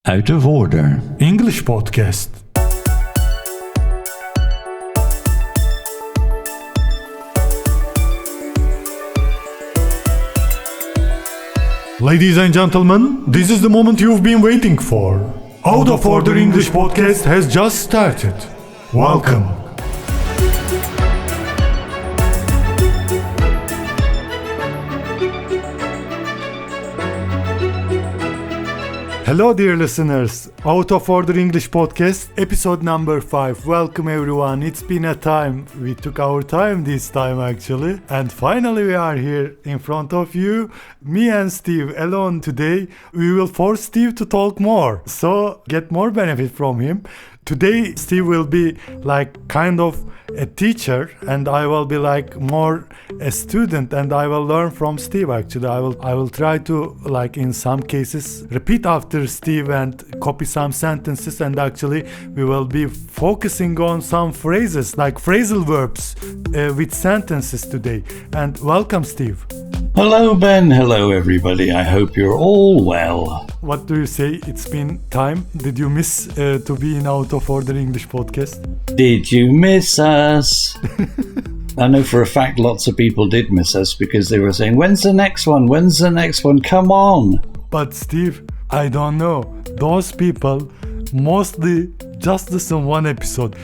Out of Order English podcast. Ladies and gentlemen, this is the moment you've been waiting for. Out of Order English podcast has just started. Welcome. Hello dear listeners, Out of Order English Podcast, episode number 5. Welcome everyone, it's been a time. We took our time this time actually. And finally we are here in front of you, me and Steve alone today. We will force Steve to talk more, so get more benefit from him. Today Steve will be like kind of a teacher and I will be like more a student, and I will learn from Steve actually. I will try to, like in some cases, repeat after Steve and copy some sentences, and actually we will be focusing on some phrases like phrasal verbs with sentences today. And welcome Steve. Hello Ben, hello everybody, I hope you're all well. What do you say? It's been time. Did you miss to be in Out of Order English podcast? Did you miss us? I know for a fact lots of people did miss us because they were saying, when's the next one? When's the next one? Come on. But Steve, I don't know. Those people mostly just listen one episode.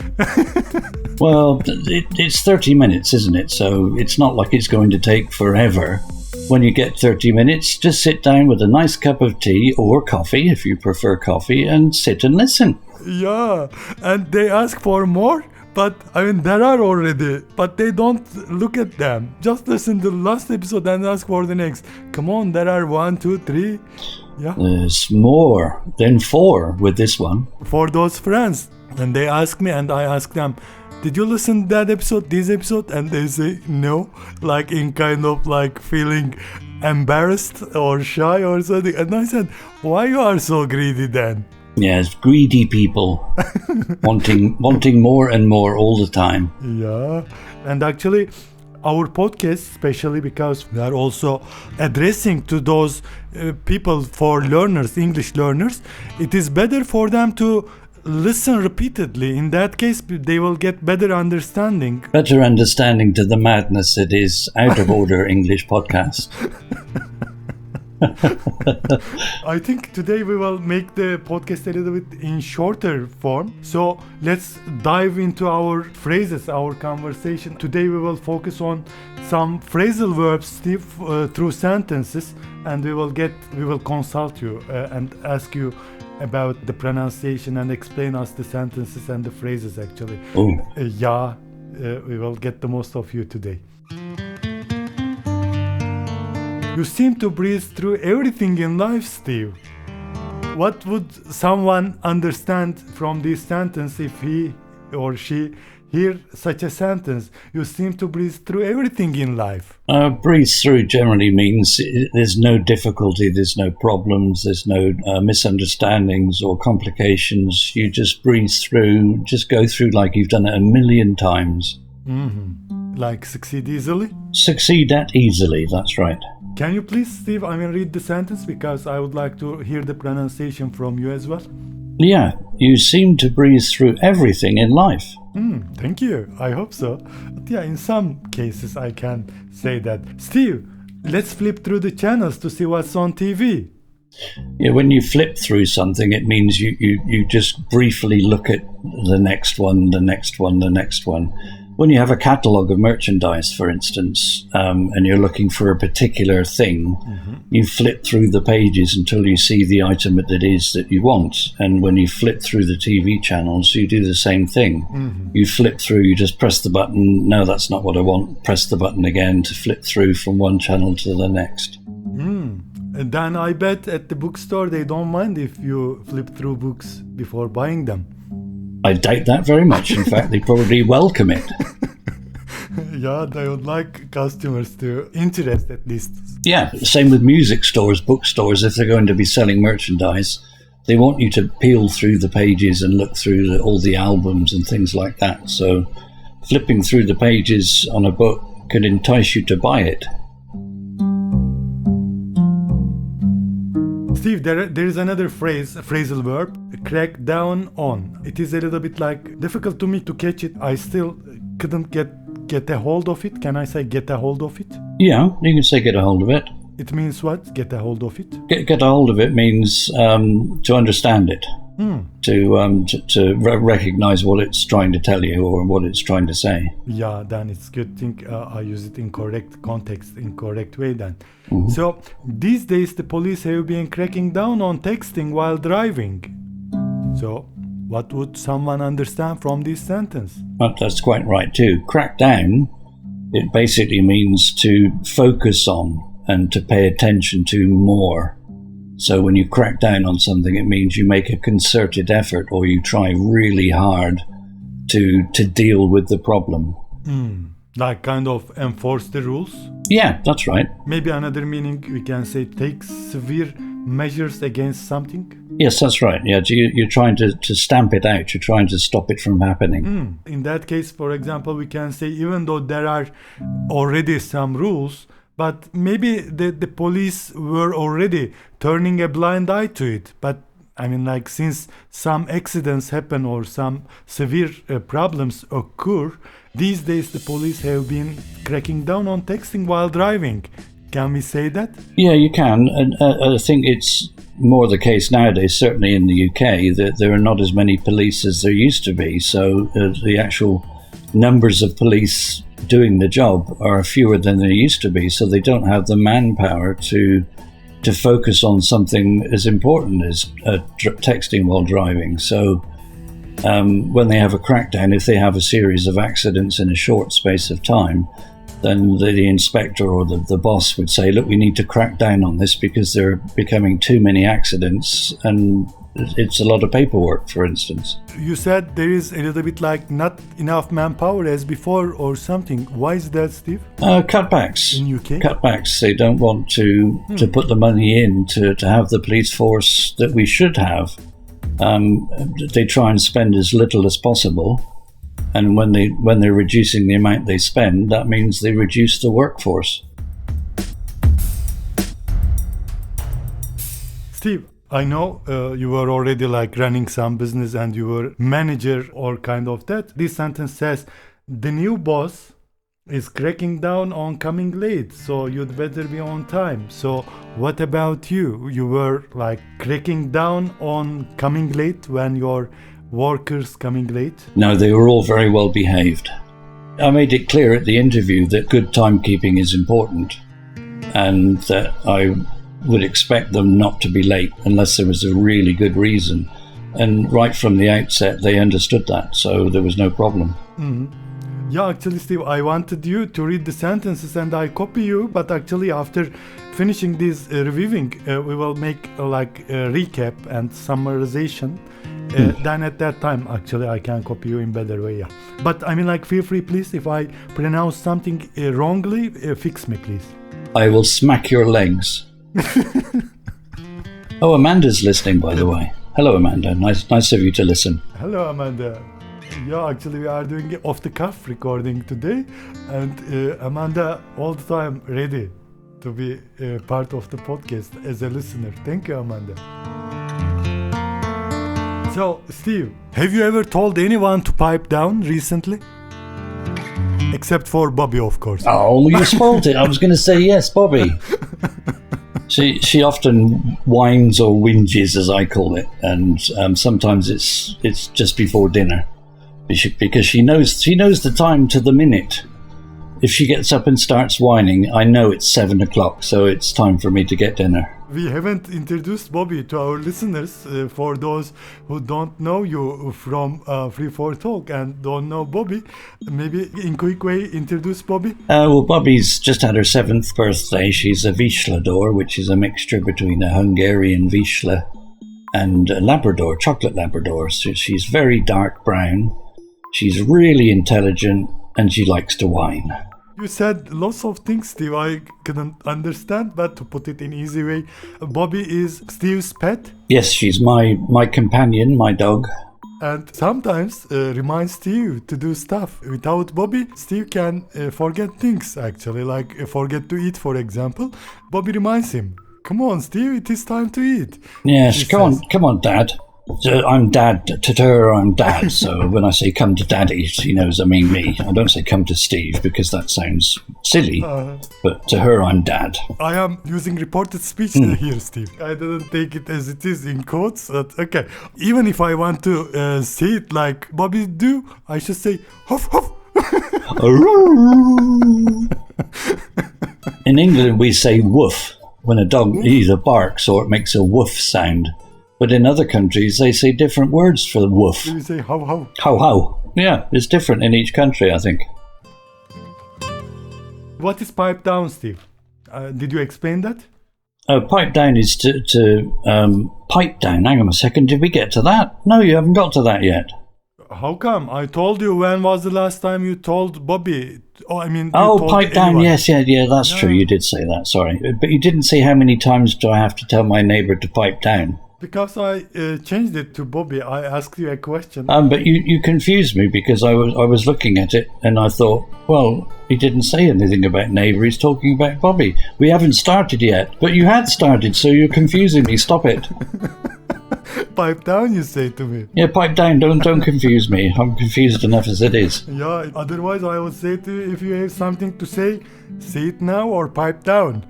Well, it's 30 minutes, isn't it? So it's not like it's going to take forever. When you get 30 minutes, just sit down with a nice cup of tea or coffee, if you prefer coffee, and sit and listen. Yeah, and they ask for more, but I mean, there are already, but they don't look at them. Just listen to the last episode and ask for the next. Come on, there are 1, 2, 3. Yeah. There's more than 4 with this one. For those friends. And they ask me and I ask them, did you listen to that episode, this episode? And they say no, like in kind of like feeling embarrassed or shy or something. And I said, why you are so greedy then? Yes, greedy people wanting more and more all the time. Yeah, and actually our podcast, especially because we are also addressing to those people, for learners, English learners, it is better for them to listen repeatedly. In that case, they will get better understanding. Better understanding to the madness that is Out of Order English podcast. I think today we will make the podcast a little bit in shorter form. So let's dive into our phrases, our conversation. Today we will focus on some phrasal verbs, Steve, through sentences, and we will consult you and ask you about the pronunciation and explain us the sentences and the phrases actually. We will get the most of you today. You seem to breeze through everything in life, Steve. What would someone understand from this sentence if he or she hear such a sentence? You seem to breeze through everything in life. Breeze through generally means there's no difficulty, there's no problems, there's no misunderstandings or complications. You just breeze through, just go through like you've done it a million times. Mm-hmm. Like succeed easily? Succeed at easily, that's right. Can you please, Steve, read the sentence because I would like to hear the pronunciation from you as well. Yeah, you seem to breeze through everything in life. Thank you. I hope so. But yeah, in some cases I can say that. Steve, let's flip through the channels to see what's on TV. Yeah, when you flip through something, it means you just briefly look at the next one, the next one, the next one. When you have a catalogue of merchandise, for instance, and you're looking for a particular thing, you flip through the pages until you see the item that it is that you want. And when you flip through the TV channels, you do the same thing. You flip through, you just press the button, no, that's not what I want, press the button again to flip through from one channel to the next. And then I bet at the bookstore they don't mind if you flip through books before buying them. I doubt that very much. In fact, they probably welcome it. Yeah, they would like customers to interest at least. Yeah, same with music stores, bookstores. If they're going to be selling merchandise, they want you to peel through the pages and look through all the albums and things like that. So flipping through the pages on a book could entice you to buy it. Steve, there is another phrasal verb, crack down on. It is a little bit like difficult to me to catch it. I still couldn't get a hold of it. Can I say get a hold of it? Yeah, you can say get a hold of it. It means what? Get a hold of it? Get a hold of it means to understand it, to recognize what it's trying to tell you or what it's trying to say. Yeah, then it's good thing I use it in correct context, in correct way then. Mm-hmm. So these days the police have been cracking down on texting while driving. So what would someone understand from this sentence? That's quite right too. Crack down, it basically means to focus on and to pay attention to more. So when you crack down on something, it means you make a concerted effort or you try really hard to deal with the problem. Like kind of enforce the rules? Yeah, that's right. Maybe another meaning we can say take severe measures against something? Yes, that's right. Yeah, you're trying to stamp it out. You're trying to stop it from happening. In that case, for example, we can say even though there are already some rules, but maybe the police were already turning a blind eye to it. But I mean, like, since some accidents happen or some severe problems occur, these days the police have been cracking down on texting while driving. Can we say that? Yeah, you can. And I think it's more the case nowadays, certainly in the UK, that there are not as many police as there used to be. So the actual numbers of police doing the job are fewer than there used to be. So they don't have the manpower to focus on something as important as texting while driving. So when they have a crackdown, if they have a series of accidents in a short space of time, then the inspector or the boss would say, look, we need to crack down on this because there are becoming too many accidents and it's a lot of paperwork, for instance. You said there is a little bit like not enough manpower as before or something. Why is that, Steve? Cutbacks. In UK? Cutbacks. They don't want to put the money in to have the police force that we should have. They try and spend as little as possible. And when they're reducing the amount they spend, that means they reduce the workforce. Steve, I know you were already like running some business and you were manager or kind of that. This sentence says, the new boss is cracking down on coming late, so you'd better be on time. So what about you? You were like cracking down on coming late when your workers coming late? No, they were all very well behaved. I made it clear at the interview that good timekeeping is important and that I would expect them not to be late unless there was a really good reason. And right from the outset, they understood that, so there was no problem. Yeah, actually, Steve, I wanted you to read the sentences and I copy you, but actually after finishing this reviewing, we will make like a recap and summarization. Then at that time, actually, I can copy you in better way, yeah. But I mean, like, feel free, please, if I pronounce something wrongly, fix me, please. I will smack your legs. Oh, Amanda's listening, by the way. Hello, Amanda. Nice of you to listen. Hello, Amanda. Yeah, actually, we are doing an off-the-cuff recording today, and Amanda all the time ready to be part of the podcast as a listener. Thank you, Amanda. So, Steve, have you ever told anyone to pipe down recently? Except for Bobby, of course. Oh, you spoiled it. I was going to say yes, Bobby. She often whines or whinges, as I call it, and sometimes it's just before dinner, because she knows the time to the minute. If she gets up and starts whining, I know it's 7 o'clock, so it's time for me to get dinner. We haven't introduced Bobby to our listeners. For those who don't know you from Free for Talk and don't know Bobby, maybe in quick way introduce Bobby. Well, Bobby's just had her 7th birthday. She's a Vizslador, which is a mixture between a Hungarian Vizsla and a Labrador, chocolate Labrador. So she's very dark brown. She's really intelligent and she likes to whine. You said lots of things, Steve, I couldn't understand, but to put it in easy way, Bobby is Steve's pet? Yes, she's my companion, my dog. And sometimes reminds Steve to do stuff. Without Bobby, Steve can forget things, actually, like forget to eat, for example. Bobby reminds him. Come on, Steve, it is time to eat. Yes, come on, Dad. I'm Dad. To her, I'm Dad. So when I say come to Daddy, she knows I mean me. I don't say come to Steve because that sounds silly. But to her, I'm Dad. I am using reported speech here, Steve. I didn't take it as it is in quotes. But okay. Even if I want to say it like Bobby do, I should say huff huff. In England, we say woof when a dog either barks or it makes a woof sound. But in other countries, they say different words for the woof. You say how how. How how. Yeah, it's different in each country, I think. What is pipe down, Steve? Did you explain that? Pipe down is to pipe down. Hang on a second, did we get to that? No, you haven't got to that yet. How come? I told you when was the last time you told Bobby? Pipe down. Yes, yeah, that's true. You did say that. Sorry, but you didn't say how many times do I have to tell my neighbour to pipe down? Because I changed it to Bobby. I asked you a question. But you confused me because I was looking at it and I thought, well, he didn't say anything about neighbour. He's talking about Bobby. We haven't started yet, but you had started, so you're confusing me. Stop it. Pipe down, you say to me. Yeah, pipe down. Don't confuse me. I'm confused enough as it is. Yeah, otherwise I would say to you, if you have something to say it now or pipe down.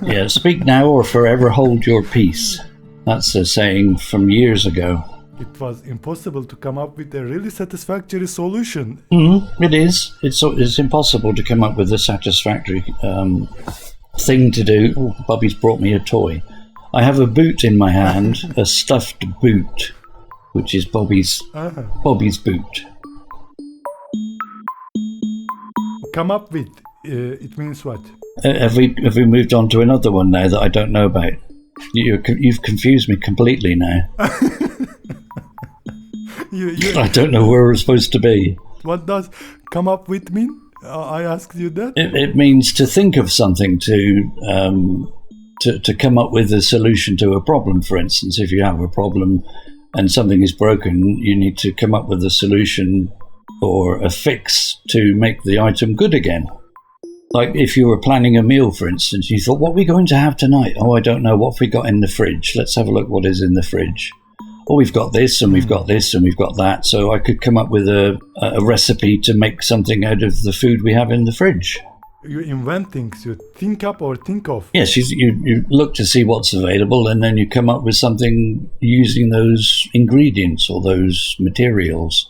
Yeah, speak now or forever hold your peace. That's a saying from years ago. It was impossible to come up with a really satisfactory solution. It is. It's impossible to come up with a satisfactory thing to do. Oh, Bobby's brought me a toy. I have a boot in my hand, a stuffed boot, which is Bobby's boot. Come up with, it means what? Have we moved on to another one now that I don't know about? You've confused me completely now. I don't know where we're supposed to be. What does come up with mean? I asked you that. It means to think of something, to come up with a solution to a problem. For instance, if you have a problem and something is broken, you need to come up with a solution or a fix to make the item good again. Like if you were planning a meal, for instance, you thought, what are we going to have tonight? Oh, I don't know. What have we got in the fridge? Let's have a look what is in the fridge. Oh, we've got this and we've got this and we've got that. So I could come up with a recipe to make something out of the food we have in the fridge. You invent things, you think up or think of. Yes, you look to see what's available and then you come up with something using those ingredients or those materials.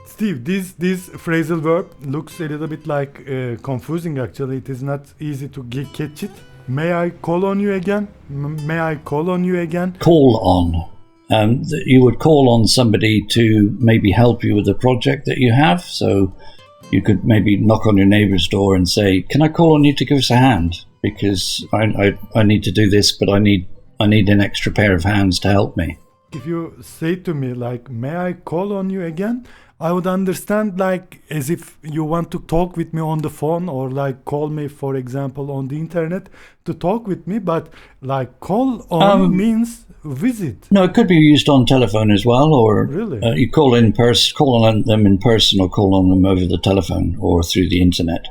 Steve, this phrasal verb looks a little bit like confusing actually. It is not easy to catch it. May I call on you again? May I call on you again? Call on. You would call on somebody to maybe help you with a project that you have. So you could maybe knock on your neighbour's door and say, can I call on you to give us a hand? Because I need to do this, but I need an extra pair of hands to help me. If you say to me like, may I call on you again? I would understand like as if you want to talk with me on the phone or like call me, for example, on the internet to talk with me. But like call on means visit. No, it could be used on telephone as well, or really? You call on them in person, or call on them over the telephone or through the internet.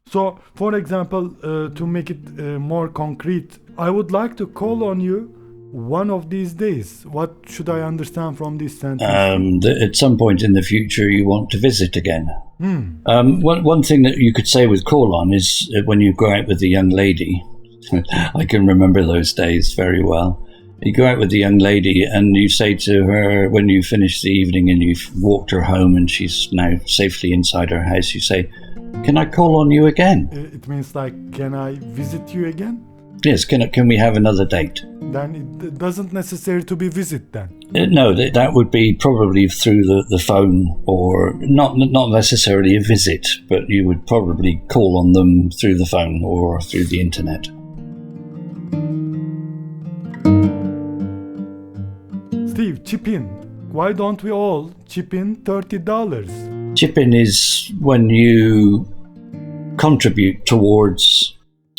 So, for example, to make it more concrete, I would like to call on you one of these days. What should I understand from this sentence? At some point in the future, you want to visit again. One thing that you could say with call on is when you go out with a young lady. I can remember those days very well. You go out with the young lady and you say to her, when you finish the evening and you've walked her home and she's now safely inside her house, you say, can I call on you again? It means like, can I visit you again? Yes, can we have another date? Then it doesn't necessarily to be visit then. No, that would be probably through the phone, or not necessarily a visit, but you would probably call on them through the phone or through the internet. Steve, chip in. Why don't we all chip in $30? Chip in is when you contribute towards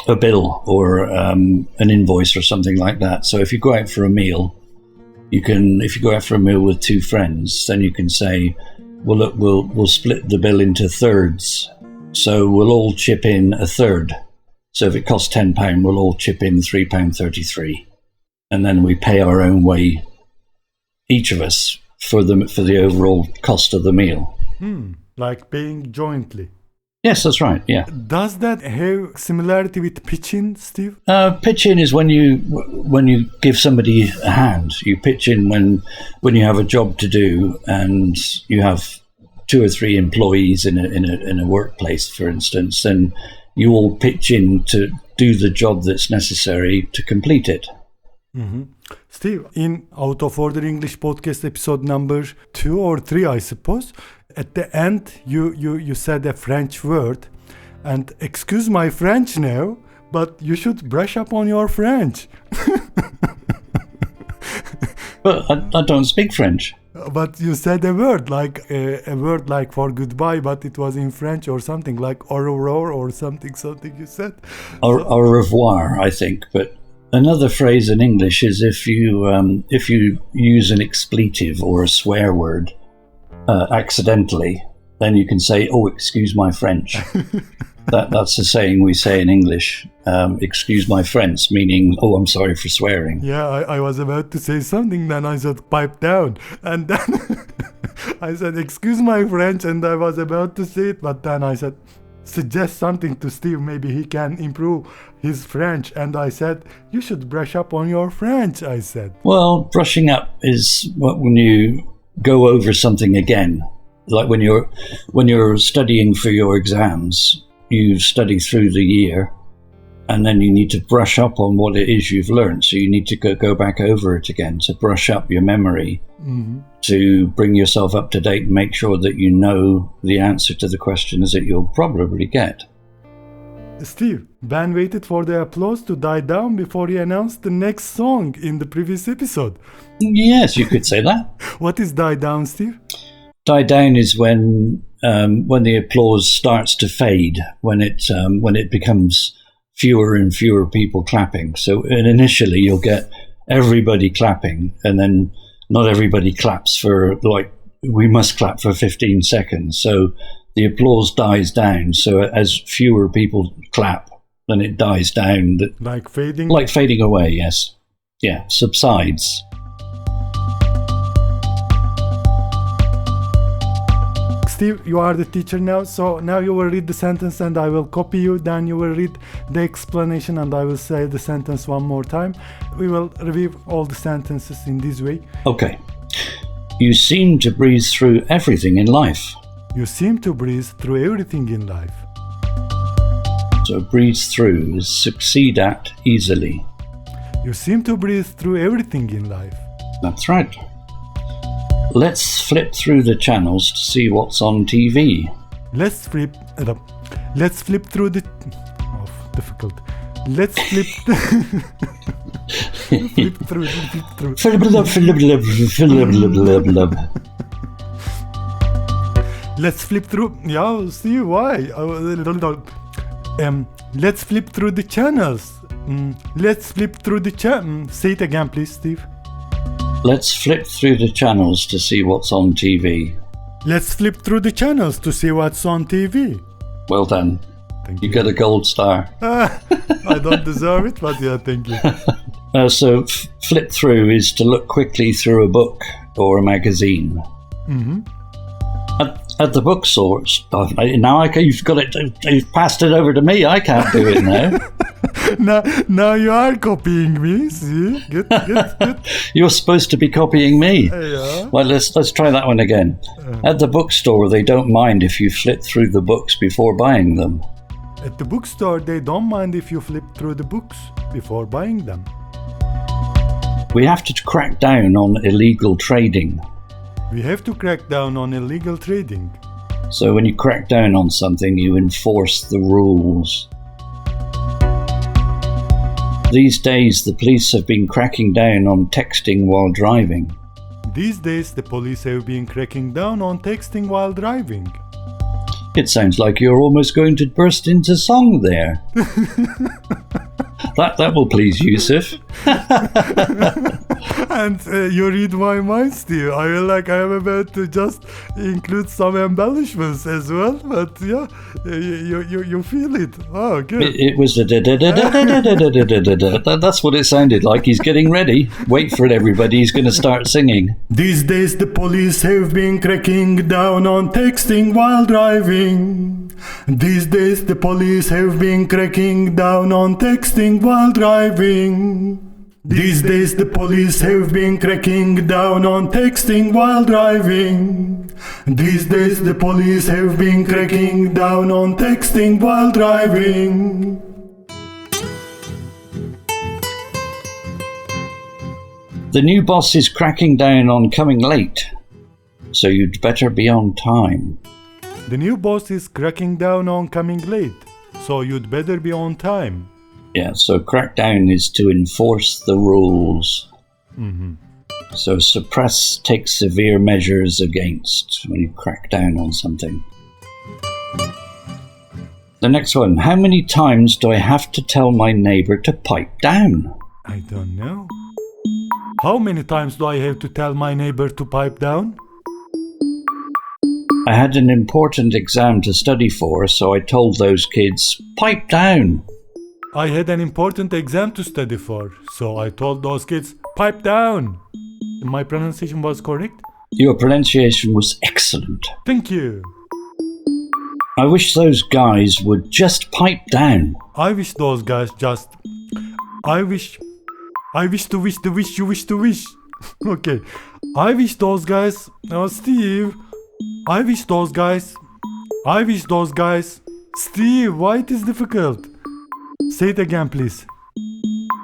a bill or an invoice or something like that. So if you go out for a meal, if you go out for a meal with two friends, then you can say, well, look, we'll split the bill into thirds. So we'll all chip in a third. So if it costs £10, we'll all chip in £3.33. And then we pay our own way, each of us, for the overall cost of the meal. Like paying jointly. Yes, that's right, yeah. Does that have similarity with pitch-in, Steve? Pitch-in is when you give somebody a hand. You pitch in when you have a job to do and you have 2 or 3 employees in a workplace, for instance, then you all pitch in to do the job that's necessary to complete it. Mm-hmm. Steve, in Out of Order English podcast episode number 2 or 3, I suppose, at the end you said a French word, and excuse my French now, but you should brush up on your French. But I don't speak French. But you said a word like for goodbye, but it was in French or something like au revoir or something you said. Au revoir, I think. But another phrase in English is if you use an expletive or a swear word accidentally, then you can say, "Oh, excuse my French." That's the saying we say in English. Excuse my French, meaning, "Oh, I'm sorry for swearing." Yeah, I was about to say something, then I said, "Pipe down," and then I said, "Excuse my French," and I was about to say it, but then I said, "Suggest something to Steve, maybe he can improve his French," and I said, "You should brush up on your French," I said. Well, brushing up is when you go over something again, like when you're studying for your exams. You study through the year, and then you need to brush up on what it is you've learned. So you need to go back over it again to brush up your memory, to bring yourself up to date and make sure that you know the answer to the questions that you'll probably get. Steve, Ben waited for the applause to die down before he announced the next song in the previous episode. Yes, you could say that. What is die down, Steve? Die down is when the applause starts to fade, when it becomes fewer and fewer people clapping. So initially you'll get everybody clapping, and then not everybody claps for, like, we must clap for 15 seconds. So the applause dies down. So as fewer people clap, then it dies down. Like fading? Like fading away, yes. Yeah, subsides. Steve, you are the teacher now, so now you will read the sentence and I will copy you, then you will read the explanation and I will say the sentence one more time. We will review all the sentences in this way. Okay. You seem to breeze through everything in life. You seem to breeze through everything in life. So breeze through is succeed at easily. You seem to breeze through everything in life. That's right. Let's flip through the channels to see what's on TV. Let's flip through the... Oh, difficult. Let's flip... flip through. Let's flip through... Yeah, see why? Let's flip through the channels. Let's flip through the say it again, please, Steve. Let's flip through the channels to see what's on TV. Let's flip through the channels to see what's on TV. Well done. Thank you. You got a gold star. I don't deserve it, but yeah, thank you. So flip through is to look quickly through a book or a magazine. Mm-hmm. At the bookstore, now you've got it. You've passed it over to me. I can't do it now. now you are copying me. See, good. You're supposed to be copying me. Yeah. Well, let's try that one again. At the bookstore, they don't mind if you flip through the books before buying them. At the bookstore, they don't mind if you flip through the books before buying them. We have to crack down on illegal trading. We have to crack down on illegal trading. So when you crack down on something, you enforce the rules. These days, the police have been cracking down on texting while driving. These days, the police have been cracking down on texting while driving. It sounds like you're almost going to burst into song there. That will please Yusuf. And you read my mind, Steve. I feel like I am about to just include some embellishments as well. But yeah, you feel it. Oh, good. It was the that's what it sounded like. He's getting ready. Wait for it, everybody. He's going to start singing. These days the police have been cracking down on texting while driving. These days the police have been cracking down on texting while driving. These days the police have been cracking down on texting while driving. These days the police have been cracking down on texting while driving. The new boss is cracking down on coming late, so you'd better be on time. The new boss is cracking down on coming late, so you'd better be on time. Yeah, so crackdown is to enforce the rules. Mm-hmm. So suppress takes severe measures against when you crack down on something. The next one. How many times do I have to tell my neighbour to pipe down? I don't know. How many times do I have to tell my neighbour to pipe down? I had an important exam to study for, so I told those kids, pipe down. I had an important exam to study for, so I told those kids, pipe down. My pronunciation was correct? Your pronunciation was excellent. Thank you. I wish those guys would just pipe down. I wish those guys just... I wish to wish the wish you wish to wish. Okay. I wish those guys... Oh, Steve. I wish those guys... Steve, why it is difficult? Say it again, please.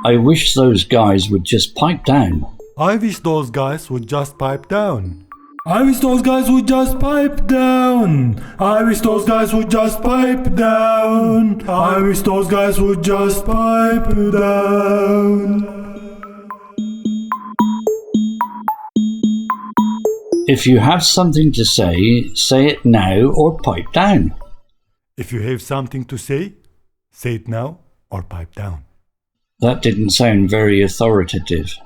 I wish those guys would just pipe down. I wish those guys would just pipe down. I wish those guys would just pipe down. I wish those guys would just pipe down. I wish those guys would just pipe down. If you have something to say it now or pipe down. If you have something to say it now or pipe down. That didn't sound very authoritative.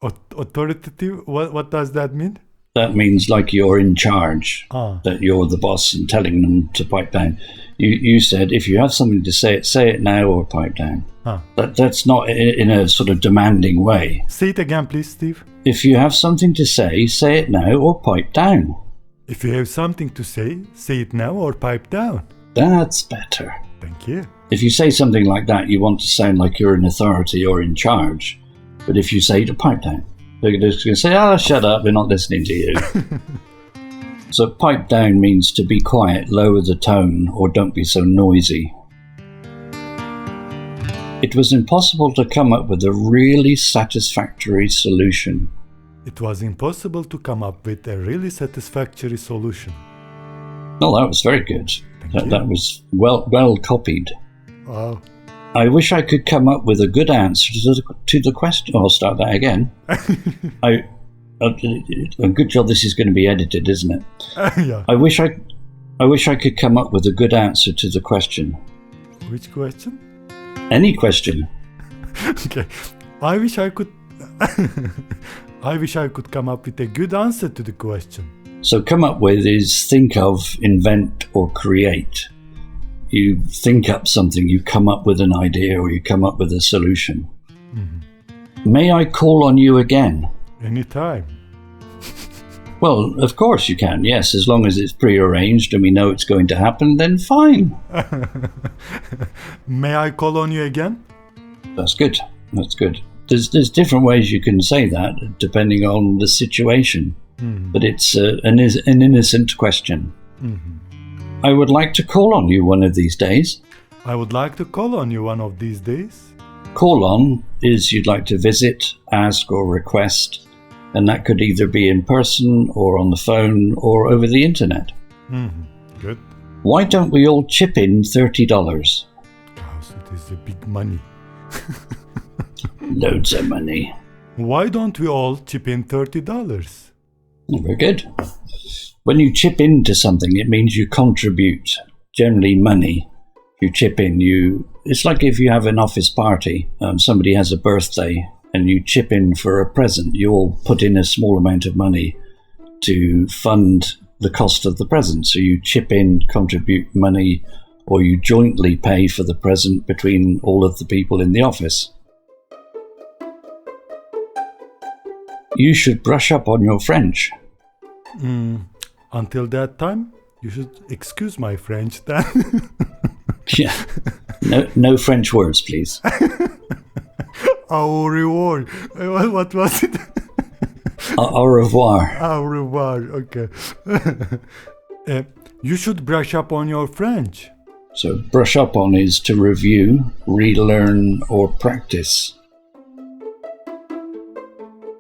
Authoritative? What does that mean? That means like you're in charge, that you're the boss and telling them to pipe down. You said, if you have something to say it now or pipe down. That's not in a sort of demanding way. Say it again, please, Steve. If you have something to say it now or pipe down. If you have something to say it now or pipe down. That's better. Thank you. If you say something like that, you want to sound like you're an authority or in charge. But if you say to pipe down, they're just going to say, shut up, we're not listening to you. So pipe down means to be quiet, lower the tone, or don't be so noisy. It was impossible to come up with a really satisfactory solution. It was impossible to come up with a really satisfactory solution. Oh, that was very good. That was well copied. Wow. I wish I could come up with a good answer to the question. I'll start that again. A good job this is going to be edited, isn't it? Yeah. I wish I could come up with a good answer to the question. Which question? Any question. Okay. I wish I could come up with a good answer to the question. So come up with is think of, invent, or create. You think up something, you come up with an idea, or you come up with a solution. Mm-hmm. May I call on you again? Anytime. Well, of course you can, yes. As long as it's pre-arranged and we know it's going to happen, then fine. May I call on you again? That's good. That's good. There's different ways you can say that, depending on the situation. Mm-hmm. But it's an innocent question. Mm-hmm. I would like to call on you one of these days. I would like to call on you one of these days. Call on is you'd like to visit, ask, or request, and that could either be in person or on the phone or over the internet. Mm-hmm. Good. Why don't we all chip in $30? Oh, so it is a big money. Loads of money. Why don't we all chip in $30? Very good. When you chip into something, it means you contribute, generally money. You chip in, it's like if you have an office party, somebody has a birthday, and you chip in for a present. You all put in a small amount of money to fund the cost of the present. So you chip in, contribute money, or you jointly pay for the present between all of the people in the office. You should brush up on your French. Until that time, you should excuse my French then. Yeah. No French words, please. Au revoir. What was it? Au revoir. Au revoir, okay. You should brush up on your French. So brush up on is to review, relearn, or practice.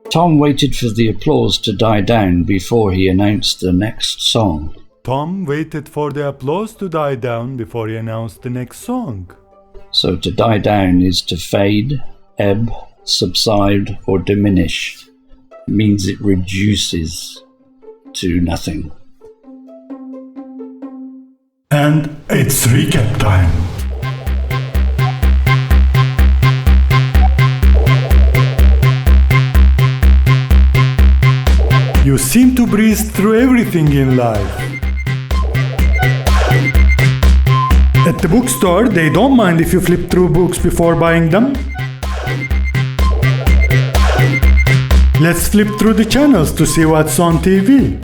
Tom waited for the applause to die down before he announced the next song. Tom waited for the applause to die down before he announced the next song. So to die down is to fade, ebb, subside, or diminish. It means it reduces to nothing. And it's recap time. You seem to breeze through everything in life. At the bookstore, they don't mind if you flip through books before buying them. Let's flip through the channels to see what's on TV.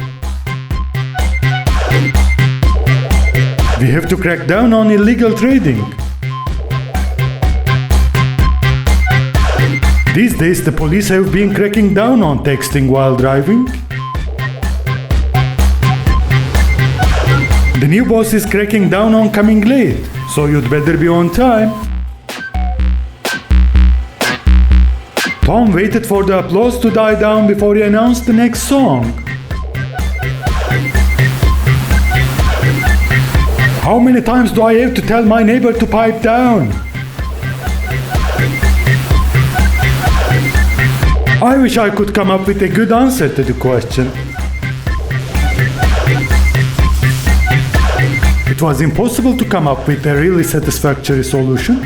We have to crack down on illegal trading. These days, the police have been cracking down on texting while driving. The new boss is cracking down on coming late, so you'd better be on time. Tom waited for the applause to die down before he announced the next song. How many times do I have to tell my neighbor to pipe down? I wish I could come up with a good answer to the question. It was impossible to come up with a really satisfactory solution.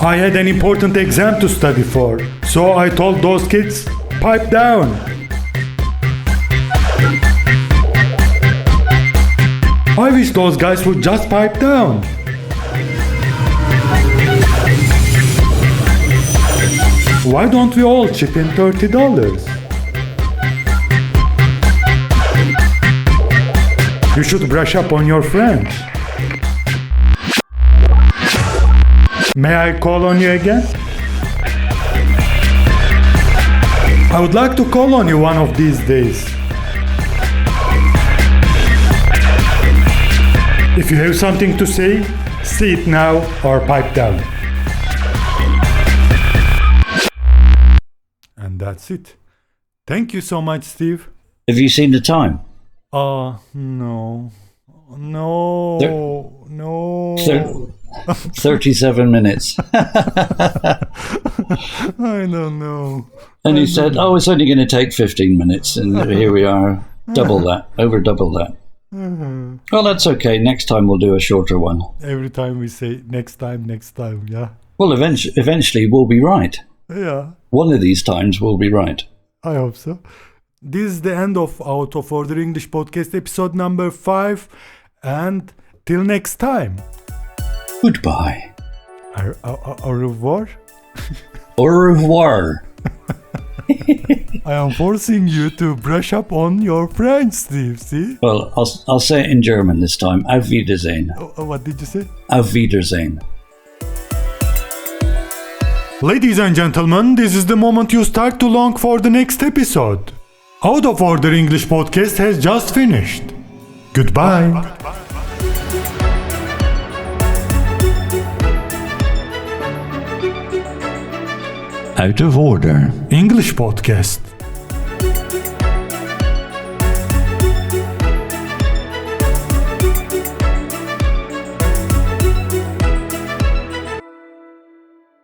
I had an important exam to study for, so I told those kids, pipe down. I wish those guys would just pipe down. Why don't we all chip in $30? You should brush up on your French. May I call on you again? I would like to call on you one of these days. If you have something to say it now or pipe down. And that's it. Thank you so much, Steve. Have you seen the time? No. 37 minutes. I don't know. And he said, it's only going to take 15 minutes. And here we are, over double that. Well, that's okay. Next time we'll do a shorter one. Every time we say next time, yeah. Well, eventually we'll be right. Yeah. One of these times we'll be right. I hope so. This is the end of Out of Order English podcast episode number 5. And till next time. Goodbye. Au revoir. Au revoir. I am forcing you to brush up on your French, Steve, see? Well, I'll say it in German this time. Auf Wiedersehen. What did you say? Auf Wiedersehen. Ladies and gentlemen, this is the moment you start to long for the next episode. Out of Order English podcast has just finished. Goodbye. Out of Order English podcast.